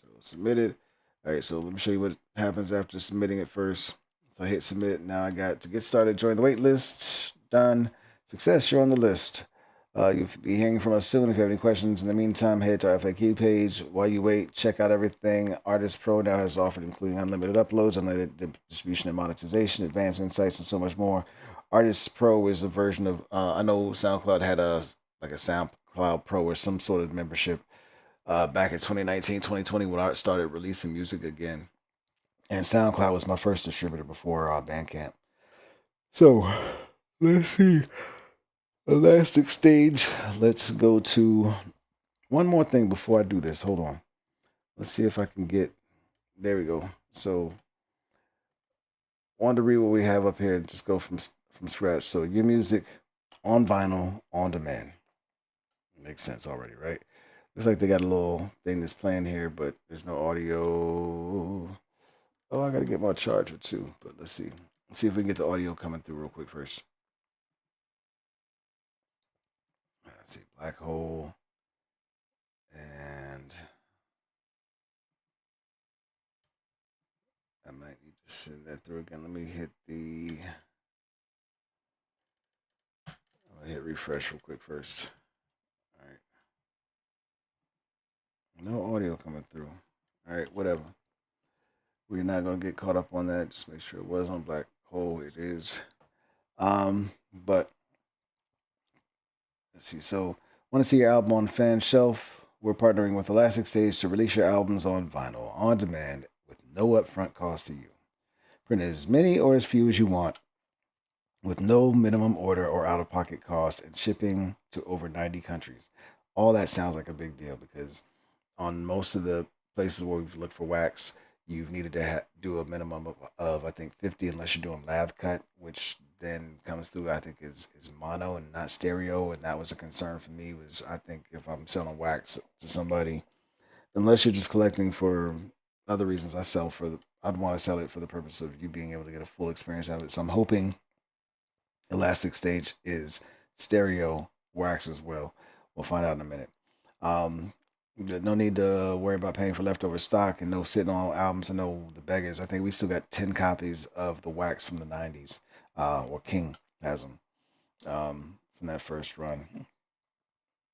A: So submitted. All right, so let me show you what happens after submitting it first. So I hit submit. Now I got to get started. Join the wait list. Done. Success. You're on the list. You'll be hearing from us soon. If you have any questions in the meantime, head to our FAQ page. While you wait, check out everything Artist Pro now has offered, including unlimited uploads, unlimited distribution and monetization, advanced insights, and so much more. Artist Pro is a version of I know SoundCloud had a SoundCloud Pro or some sort of membership back in 2019, 2020 when I started releasing music again. And SoundCloud was my first distributor before Bandcamp. So let's see. Elastic Stage. Let's go to one more thing before I do this. Hold on. Let's see if I can get. There we go. So, want to read what we have up here and just go from scratch. So, your music on vinyl on demand. Makes sense already, right? Looks like they got a little thing that's playing here, but there's no audio. Oh, I got to get my charger too. But let's see. Let's see if we can get the audio coming through real quick first. Let's see. Black Hole. And I might need to send that through again. Let me hit the. I'm gonna hit refresh real quick first. All right. No audio coming through. All right, whatever. We're not gonna get caught up on that. Just make sure it was on Black Hole. It is. But let's see. So, want to see your album on the fan shelf? We're partnering with Elastic Stage to release your albums on vinyl on demand with no upfront cost to you. Print as many or as few as you want, with no minimum order or out-of-pocket cost, and shipping to over 90 countries. All that sounds like a big deal because on most of the places where we've looked for wax, you've needed to do a minimum of I think 50 unless you're doing lathe cut, which then comes through I think is mono and not stereo, and that was a concern for me. Was I think if I'm selling wax to somebody, unless you're just collecting for other reasons, I'd want to sell it for the purpose of you being able to get a full experience out of it. So I'm hoping Elastic Stage is stereo wax as well. We'll find out in a minute. No need to worry about paying for leftover stock and no sitting on albums and no the beggars. I think we still got 10 copies of the wax from the 90s, or King has them from that first run.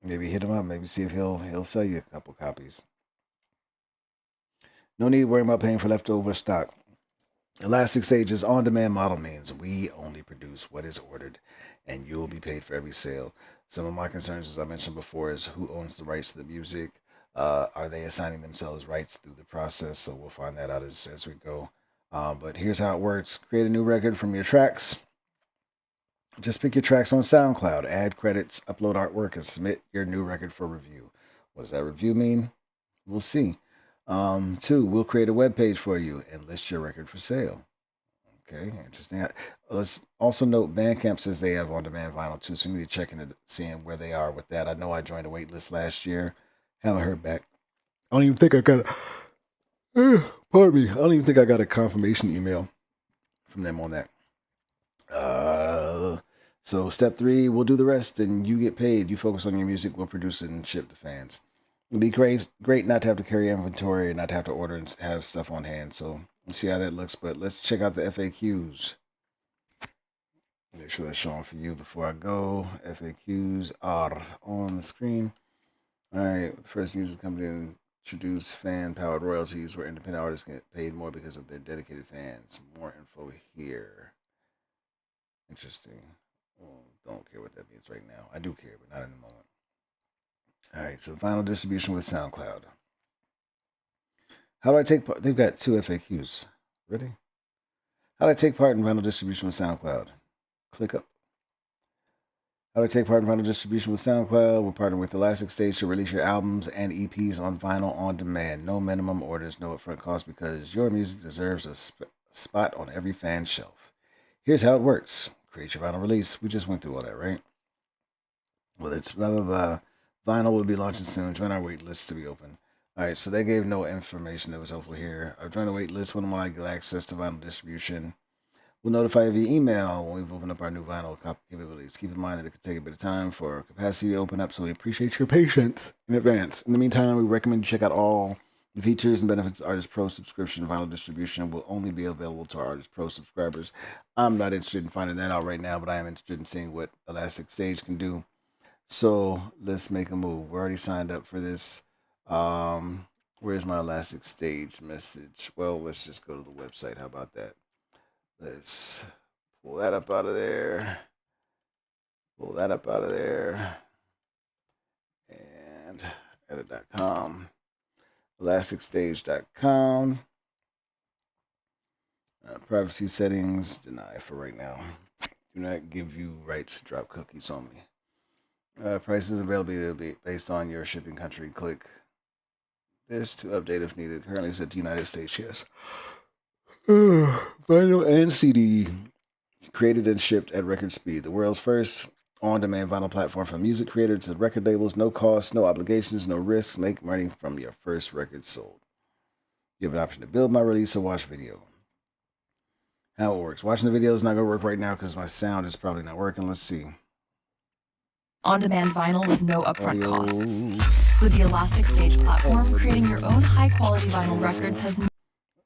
A: Maybe hit him up. Maybe see if he'll sell you a couple copies. No need to worry about paying for leftover stock. Elastic Stage's on-demand model means we only produce what is ordered, and you'll be paid for every sale. Some of my concerns, as I mentioned before, is who owns the rights to the music. Are they assigning themselves rights through the process? So we'll find that out as we go. But here's how it works. Create a new record from your tracks. Just pick your tracks on SoundCloud, add credits, upload artwork, and submit your new record for review. What does that review mean? We'll see. 2, we'll create a web page for you and list your record for sale. Okay, interesting. Let's also note Bandcamp says they have on-demand vinyl too, so we need to check into seeing where they are with that. I know I joined a wait list last year. Haven't heard back. I don't even think I got pardon me. I don't even think I got a confirmation email from them on that. So step 3, we'll do the rest and you get paid. You focus on your music, we'll produce it and ship to fans. It'd be great not to have to carry inventory and not to have to order and have stuff on hand. So we'll see how that looks. But let's check out the FAQs. Make sure that's showing for you before I go. FAQs are on the screen. All right. The first music company to introduce fan-powered royalties where independent artists get paid more because of their dedicated fans. More info here. Interesting. Well, don't care what that means right now. I do care, but not in the moment. All right, so final distribution with SoundCloud. How do I take part? They've got 2 FAQs. Ready? How do I take part in final distribution with SoundCloud? Click up. How do I take part in final distribution with SoundCloud? We're partnering with Elastic Stage to release your albums and EPs on vinyl on demand. No minimum orders, no upfront cost because your music deserves a spot on every fan shelf. Here's how it works. Create your vinyl release. We just went through all that, right? Well, it's blah, blah, blah. Vinyl will be launching soon. Join our wait list to be open. All right, so they gave no information that was helpful here. I've joined the wait list when I get access to vinyl distribution. We'll notify you via email when we've opened up our new vinyl capabilities. Keep in mind that it could take a bit of time for capacity to open up, so we appreciate your patience in advance. In the meantime, we recommend you check out all The features and benefits Artist Pro subscription vinyl distribution will only be available to our Artist Pro subscribers. I'm not interested in finding that out right now, but I am interested in seeing what Elastic Stage can do. So let's make a move. We're already signed up for this. Where's my Elastic Stage message? Well, let's just go to the website. How about that? Let's pull that up out of there. Pull that up out of there. And edit.com. ElasticStage.com. Privacy settings, deny for right now. Do not give you rights to drop cookies on me. Prices availability based on your shipping country. Click this to update if needed. Currently set to United States, yes. Vinyl and CD created and shipped at record speed. The world's first on-demand vinyl platform from music creator to record labels. No costs, no obligations, no risks. Make money from your first record sold. You have an option to build my release or watch video. How it works. Watching the video is not going to work right now because my sound is probably not working. Let's see.
B: On-demand vinyl with no upfront costs. With the Elastic Stage platform, creating your own high-quality vinyl records has...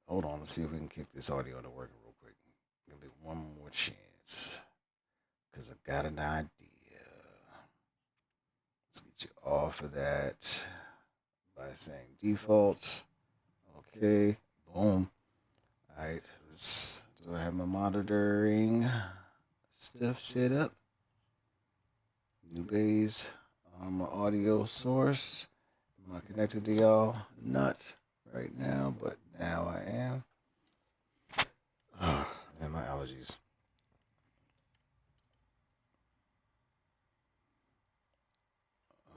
A: Hold on, let's see if we can kick this audio into work real quick. Give it one more chance. Because I got an idea. Let's get you off of that by saying default. Okay, boom. All right, do I have my monitoring stuff set up? New base on my audio source. Am I connected to y'all? Not right now, but now I am. Oh, and my allergies.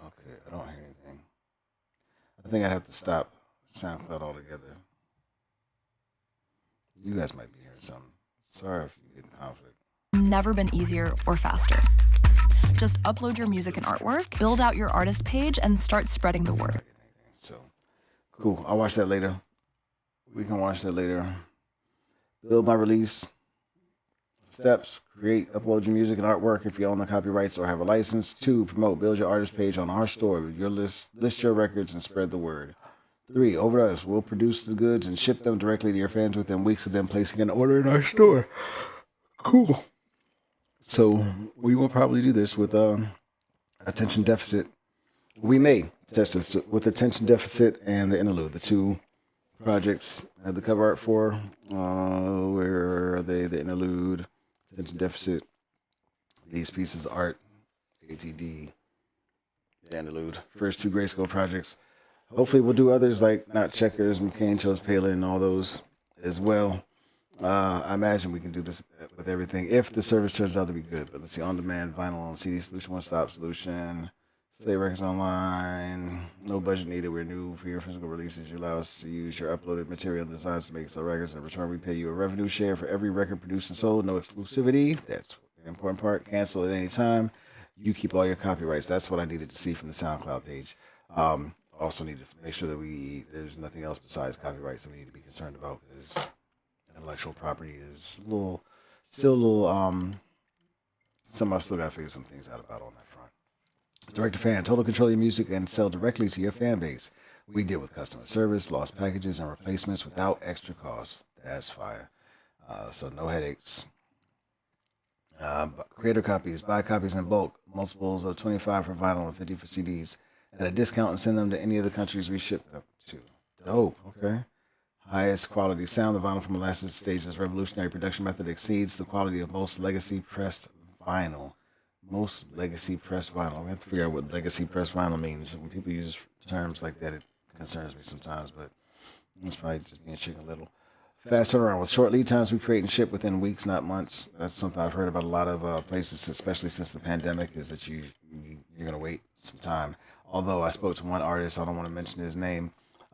A: Okay, I don't hear anything. I think I'd have to stop SoundCloud altogether. You guys might be hearing something. Sorry if you get in conflict.
B: Never been easier or faster. Just upload your music and artwork, build out your artist page, and start spreading the word.
A: So, cool. I'll watch that later. We can watch that later. Build my release. Steps. Create, upload your music and artwork if you own the copyrights or have a license. 2. Promote. Build your artist page on our store. List your records and spread the word. 3. Over us. We'll produce the goods and ship them directly to your fans within weeks of them placing an order in our store. Cool. So we will probably do this with attention deficit. We may test this with attention deficit and the interlude, the two projects I had the cover art for. Where are they? The interlude, attention deficit. These pieces of art, ATD, the interlude. First 2 GRYSKLL projects. Hopefully we'll do others like Not Checkers, McCain Chose Palin, and all those as well. I imagine we can do this with everything if the service turns out to be good. But let's see, on-demand vinyl on CD solution, one-stop solution, Slay Records online, no budget needed. We're new for your physical releases. You allow us to use your uploaded material and designs to make sell records. In return, we pay you a revenue share for every record produced and sold. No exclusivity. That's the important part. Cancel at any time. You keep all your copyrights. That's what I needed to see from the SoundCloud page. Also need to make sure that there's nothing else besides copyrights that we need to be concerned about, because intellectual property is still a little something I still gotta figure some things out about on that front. Direct to fan, total control of your music and sell directly to your fan base. We deal with customer service, lost packages, and replacements without extra costs. That's fire. So no headaches. Creator copies, buy copies in bulk, multiples of 25 for vinyl and 50 for CDs, at a discount, and send them to any of the countries we ship them to. Dope. Okay. Highest quality sound. The vinyl from Elastic Stage's revolutionary production method exceeds the quality of most legacy pressed vinyl. Most legacy pressed vinyl. We have to figure out what legacy pressed vinyl means. When people use terms like that, it concerns me sometimes, but it's probably just being chicken little. Fast turnaround. With short lead times, we create and ship within weeks, not months. That's something I've heard about a lot of places, especially since the pandemic, is that you're going to wait some time. Although I spoke to one artist, I don't want to mention his name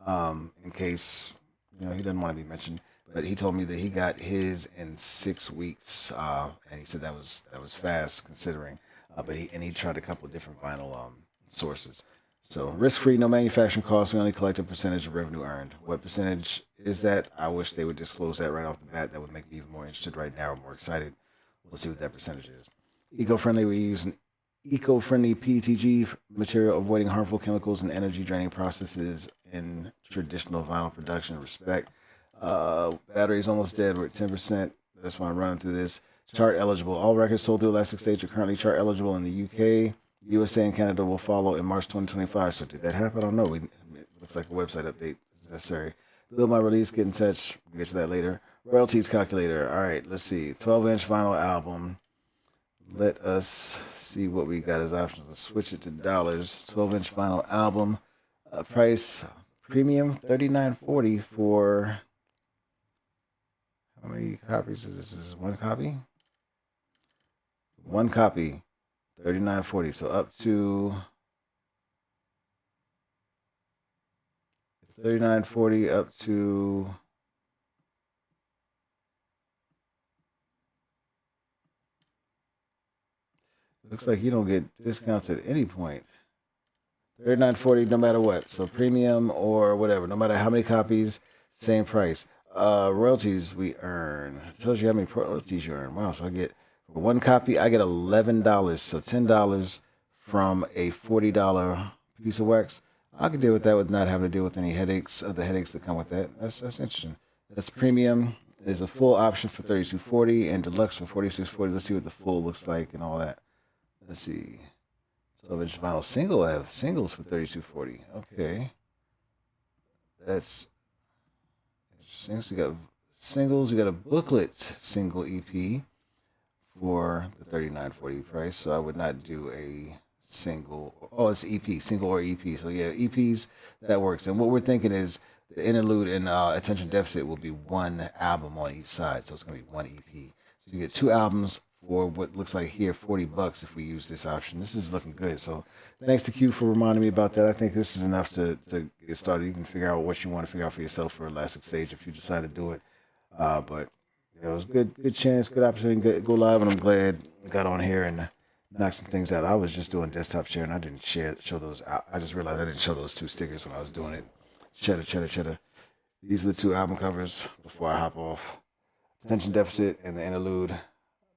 A: in case he doesn't want to be mentioned, but he told me that he got his in 6 weeks, and he said that was fast considering. But he tried a couple of different vinyl sources. So risk-free, no manufacturing costs. We only collect a percentage of revenue earned. What percentage is that? I wish they would disclose that right off the bat. That would make me even more interested right now, or more excited. We'll see what that percentage is. Eco-friendly, we use an eco-friendly PETG material, avoiding harmful chemicals and energy-draining processes in traditional vinyl production. Respect. Battery's almost dead. We're at 10%. That's why I'm running through this. Chart eligible. All records sold through Elastic Stage are currently chart eligible in the UK. USA and Canada will follow in March 2025. So did that happen? I don't know. It looks like a website update is necessary. Build my release. Get in touch. We'll get to that later. Royalties calculator. All right, let's see. 12-inch vinyl album. Let us see what we got as options. Let's switch it to dollars. 12-inch vinyl album. Price premium $39.40 for how many copies is this? Is this one copy? One copy. $39.40. So up to $39.40 up to looks like you don't get discounts at any point. $39.40 no matter what. So premium or whatever, no matter how many copies, same price. Royalties we earn. It tells you how many royalties you earn. Wow, so I get for one copy, I get $11. So $10 from a $40 piece of wax. I can deal with that with not having to deal with any headaches, the headaches that come with that. That's interesting. That's premium. There's a full option for $32.40 and deluxe for $46.40. Let's see what the full looks like and all that. Let's see. 12-inch vinyl single. I have singles for $32.40. Okay. That's interesting. So you got singles. You got a booklet single EP for the $39.40 price. So I would not do a single. Oh, it's EP, single or EP. So yeah, EPs, that works. And what we're thinking is the interlude and attention deficit will be one album on each side. So it's going to be one EP. So you get two albums for what looks like here $40 if we use this option. This is looking good. So thanks to Q for reminding me about that. I think this is enough to get started. You can figure out what you want to figure out for yourself for Elastic Stage if you decide to do it. But it was good chance, good opportunity to go live, and I'm glad I got on here and knock some things out. I was just doing desktop share, and I didn't show those out. I just realized I didn't show those two stickers when I was doing it. Cheddar. These are the two album covers before I hop off. Attention deficit and the interlude.